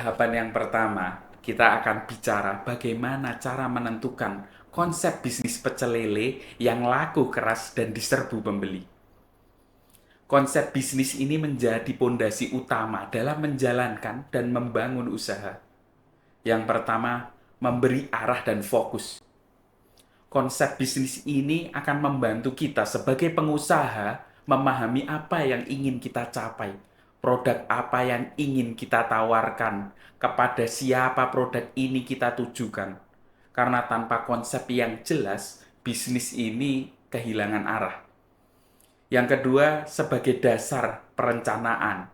tahapan yang pertama, kita akan bicara bagaimana cara menentukan konsep bisnis pecel lele yang laku keras dan diserbu pembeli. Konsep bisnis ini menjadi pondasi utama dalam menjalankan dan membangun usaha. Yang pertama, memberi arah dan fokus. Konsep bisnis ini akan membantu kita sebagai pengusaha memahami apa yang ingin kita capai, produk apa yang ingin kita tawarkan, kepada siapa produk ini kita tujukan. Karena tanpa konsep yang jelas, bisnis ini kehilangan arah. Yang kedua, sebagai dasar perencanaan.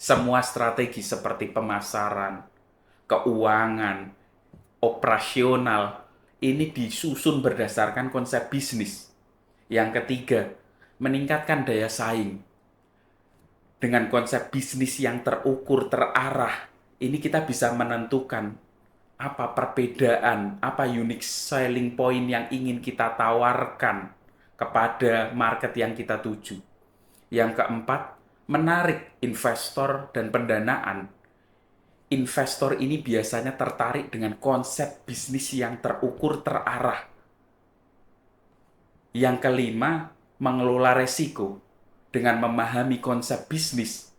Semua strategi seperti pemasaran, keuangan, operasional, ini disusun berdasarkan konsep bisnis. Yang ketiga, meningkatkan daya saing. Dengan konsep bisnis yang terukur, terarah, ini kita bisa menentukan apa perbedaan, apa unique selling point yang ingin kita tawarkan kepada market yang kita tuju. Yang keempat, menarik investor dan pendanaan. Investor ini biasanya tertarik dengan konsep bisnis yang terukur, terarah. Yang kelima, mengelola resiko. Dengan memahami konsep bisnis,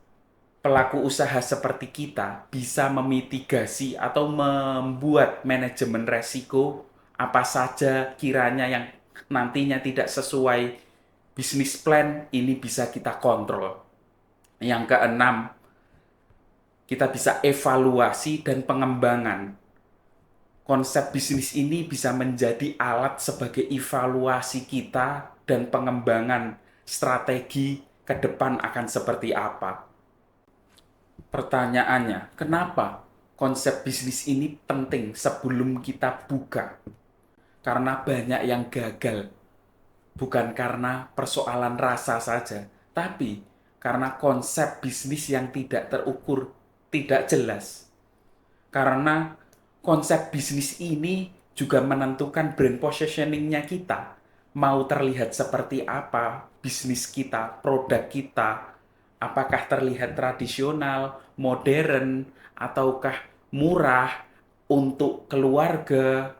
pelaku usaha seperti kita bisa memitigasi atau membuat manajemen resiko apa saja kiranya yang nantinya tidak sesuai bisnis plan, ini bisa kita kontrol. Yang keenam, kita bisa evaluasi dan pengembangan. Konsep bisnis ini bisa menjadi alat sebagai evaluasi kita dan pengembangan strategi ke depan akan seperti apa. Pertanyaannya, kenapa konsep bisnis ini penting sebelum kita buka? Karena banyak yang gagal, bukan karena persoalan rasa saja, tapi karena konsep bisnis yang tidak terukur, tidak jelas. Karena konsep bisnis ini juga menentukan brand positioning-nya kita. Mau terlihat seperti apa bisnis kita, produk kita. Apakah terlihat tradisional, modern, ataukah murah untuk keluarga.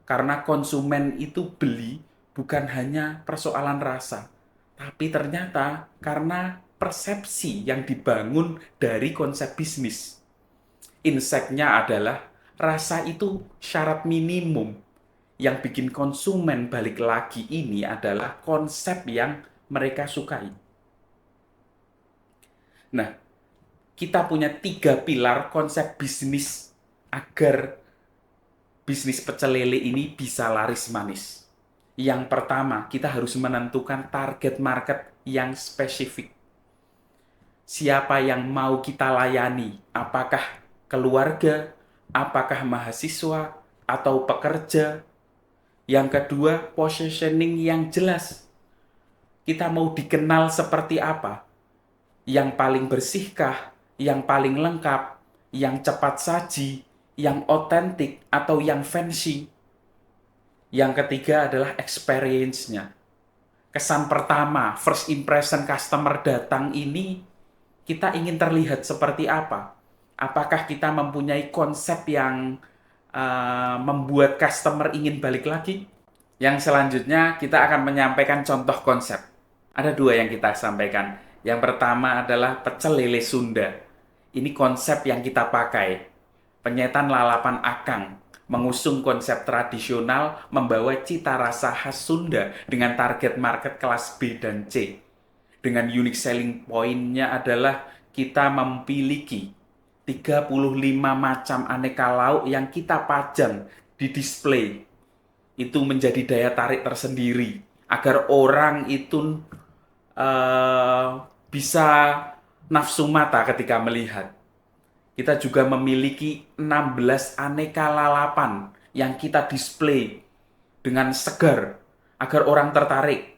Karena konsumen itu beli bukan hanya persoalan rasa, tapi ternyata karena persepsi yang dibangun dari konsep bisnis. Insight-nya adalah rasa itu syarat minimum. Yang bikin konsumen balik lagi ini adalah konsep yang mereka sukai. Nah, kita punya 3 pilar konsep bisnis agar bisnis pecel lele ini bisa laris manis. Yang pertama, kita harus menentukan target market yang spesifik. Siapa yang mau kita layani? Apakah keluarga, apakah mahasiswa, atau pekerja? Yang kedua, positioning yang jelas. Kita mau dikenal seperti apa? Yang paling bersihkah? Yang paling lengkap? Yang cepat saji? Yang otentik? Atau yang fancy? Yang ketiga adalah experience-nya. Kesan pertama, first impression customer datang ini, kita ingin terlihat seperti apa? Apakah kita mempunyai konsep yang membuat customer ingin balik lagi? Yang selanjutnya kita akan menyampaikan contoh konsep. Ada 2 yang kita sampaikan. Yang pertama adalah pecel lele Sunda. Ini konsep yang kita pakai. Penyetan lalapan akang, mengusung konsep tradisional, membawa cita rasa khas Sunda dengan target market kelas B dan C. Dengan unique selling point-nya adalah kita memiliki 35 macam aneka lauk yang kita pajang di display. Itu menjadi daya tarik tersendiri agar orang itu eh, bisa nafsu mata ketika melihat. Kita juga memiliki 16 aneka lalapan yang kita display dengan segar agar orang tertarik.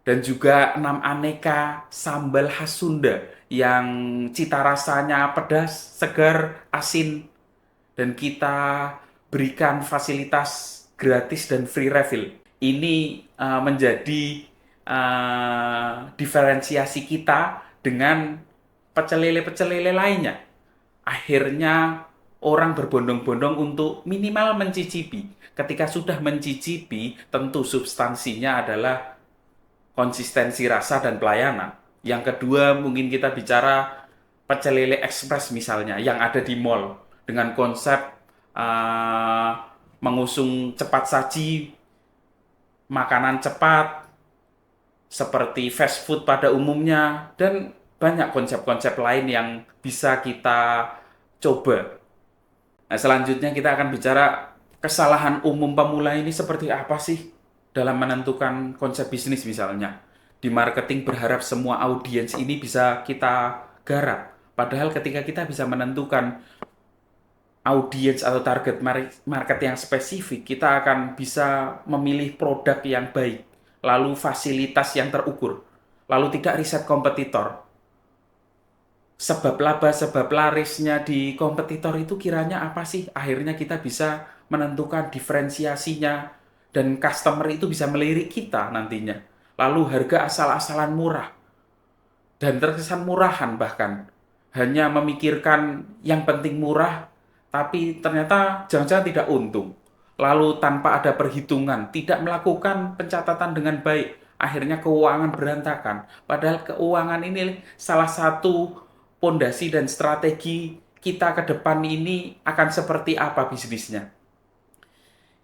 Dan juga 6 aneka sambal khas Sunda yang cita rasanya pedas, segar, asin. Dan kita berikan fasilitas gratis dan free refill. Ini menjadi diferensiasi kita dengan pecel lele lainnya. akhirnya orang berbondong-bondong untuk minimal mencicipi. Ketika sudah mencicipi, tentu substansinya adalah konsistensi rasa dan pelayanan. Yang kedua, mungkin kita bicara pecel lele ekspres misalnya, yang ada di mall dengan konsep uh, mengusung cepat saji, makanan cepat, seperti fast food pada umumnya, dan banyak konsep-konsep lain yang bisa kita coba. Nah, selanjutnya kita akan bicara kesalahan umum pemula ini seperti apa sih dalam menentukan konsep bisnis misalnya. Di marketing berharap semua audiens ini bisa kita garap. Padahal ketika kita bisa menentukan audiens atau target market yang spesifik, kita akan bisa memilih produk yang baik, lalu fasilitas yang terukur, lalu tidak riset kompetitor. Sebab laba, sebab larisnya di kompetitor itu kiranya apa sih? Akhirnya kita bisa menentukan diferensiasinya dan customer itu bisa melirik kita nantinya. Lalu harga asal-asalan murah dan terkesan murahan bahkan. Hanya memikirkan yang penting murah, tapi ternyata jangan-jangan tidak untung. Lalu tanpa ada perhitungan, tidak melakukan pencatatan dengan baik, akhirnya keuangan berantakan. Padahal keuangan ini salah satu pondasi dan strategi kita ke depan ini akan seperti apa bisnisnya.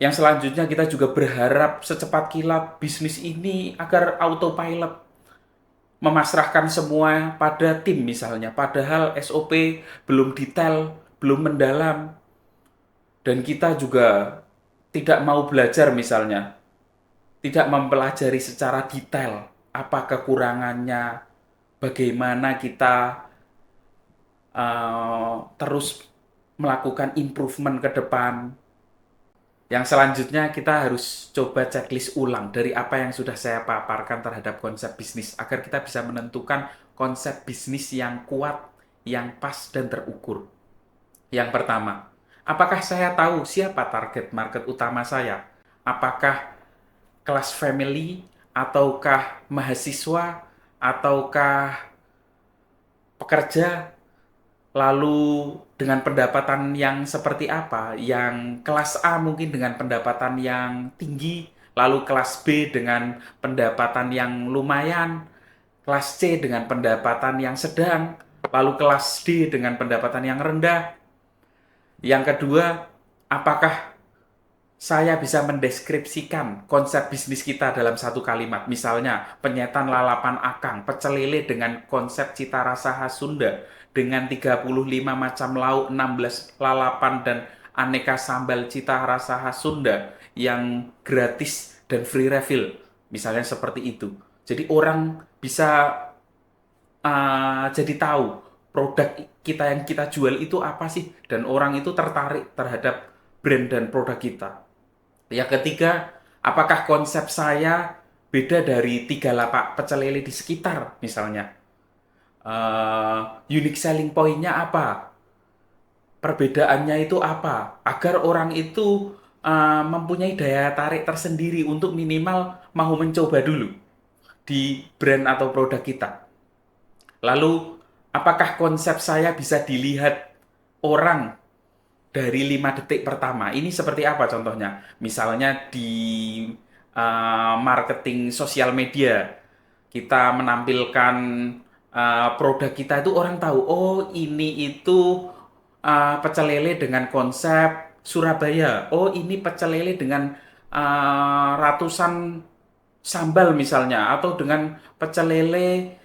Yang selanjutnya kita juga berharap secepat kilat bisnis ini agar autopilot, memasrahkan semua pada tim misalnya, padahal SOP belum detail, belum mendalam, dan kita juga tidak mau belajar misalnya, tidak mempelajari secara detail apa kekurangannya, bagaimana kita terus melakukan improvement ke depan. Yang selanjutnya kita harus coba checklist ulang dari apa yang sudah saya paparkan terhadap konsep bisnis agar kita bisa menentukan konsep bisnis yang kuat, yang pas dan terukur. Yang pertama, apakah saya tahu siapa target market utama saya? Apakah kelas family, ataukah mahasiswa, ataukah pekerja? Lalu dengan pendapatan yang seperti apa? Yang kelas A mungkin dengan pendapatan yang tinggi, lalu kelas B dengan pendapatan yang lumayan, kelas C dengan pendapatan yang sedang, lalu kelas D dengan pendapatan yang rendah. Yang kedua, apakah saya bisa mendeskripsikan konsep bisnis kita dalam satu kalimat. Misalnya, penyetan lalapan akang, pecel lele dengan konsep cita rasa khas Sunda, dengan 35 macam lauk, 16 lalapan, dan aneka sambal cita rasa khas Sunda yang gratis dan free refill. Misalnya seperti itu. Jadi orang bisa jadi tahu produk kita yang kita jual itu apa sih, dan orang itu tertarik terhadap brand dan produk kita. Yang ketiga, apakah konsep saya beda dari tiga lapak pecel lele di sekitar misalnya. Unique selling point-nya apa, perbedaannya itu apa, agar orang itu mempunyai daya tarik tersendiri untuk minimal mau mencoba dulu di brand atau produk kita. Lalu, apakah konsep saya bisa dilihat orang dari 5 detik pertama? Ini seperti apa contohnya? Misalnya di marketing sosial media, kita menampilkan produk kita itu orang tahu, oh ini itu pecel lele dengan konsep Surabaya. Oh ini pecel lele dengan ratusan sambal misalnya, atau dengan pecel lele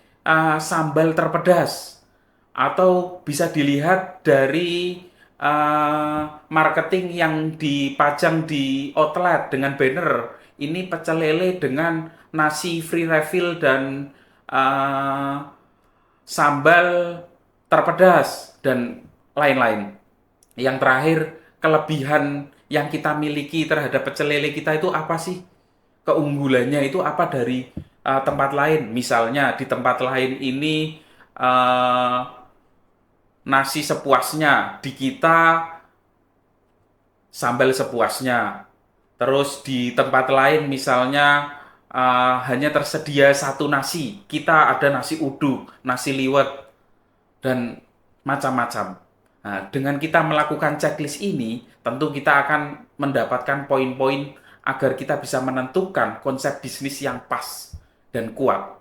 sambal terpedas, atau bisa dilihat dari marketing yang dipajang di outlet dengan banner ini pecel lele dengan nasi free refill dan sambal terpedas dan lain-lain. Yang terakhir, kelebihan yang kita miliki terhadap pecel lele kita itu apa sih? Keunggulannya itu apa dari tempat lain? Misalnya di tempat lain ini nasi sepuasnya, di kita sambal sepuasnya. Terus di tempat lain misalnya hanya tersedia satu nasi, kita ada nasi uduk, nasi liwet, dan macam-macam. Nah, dengan kita melakukan checklist ini, tentu kita akan mendapatkan poin-poin agar kita bisa menentukan konsep bisnis yang pas dan kuat.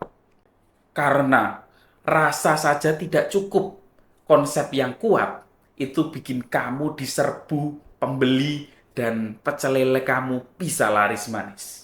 Karena rasa saja tidak cukup. Konsep yang kuat itu bikin kamu diserbu pembeli dan pecel lele kamu bisa laris manis.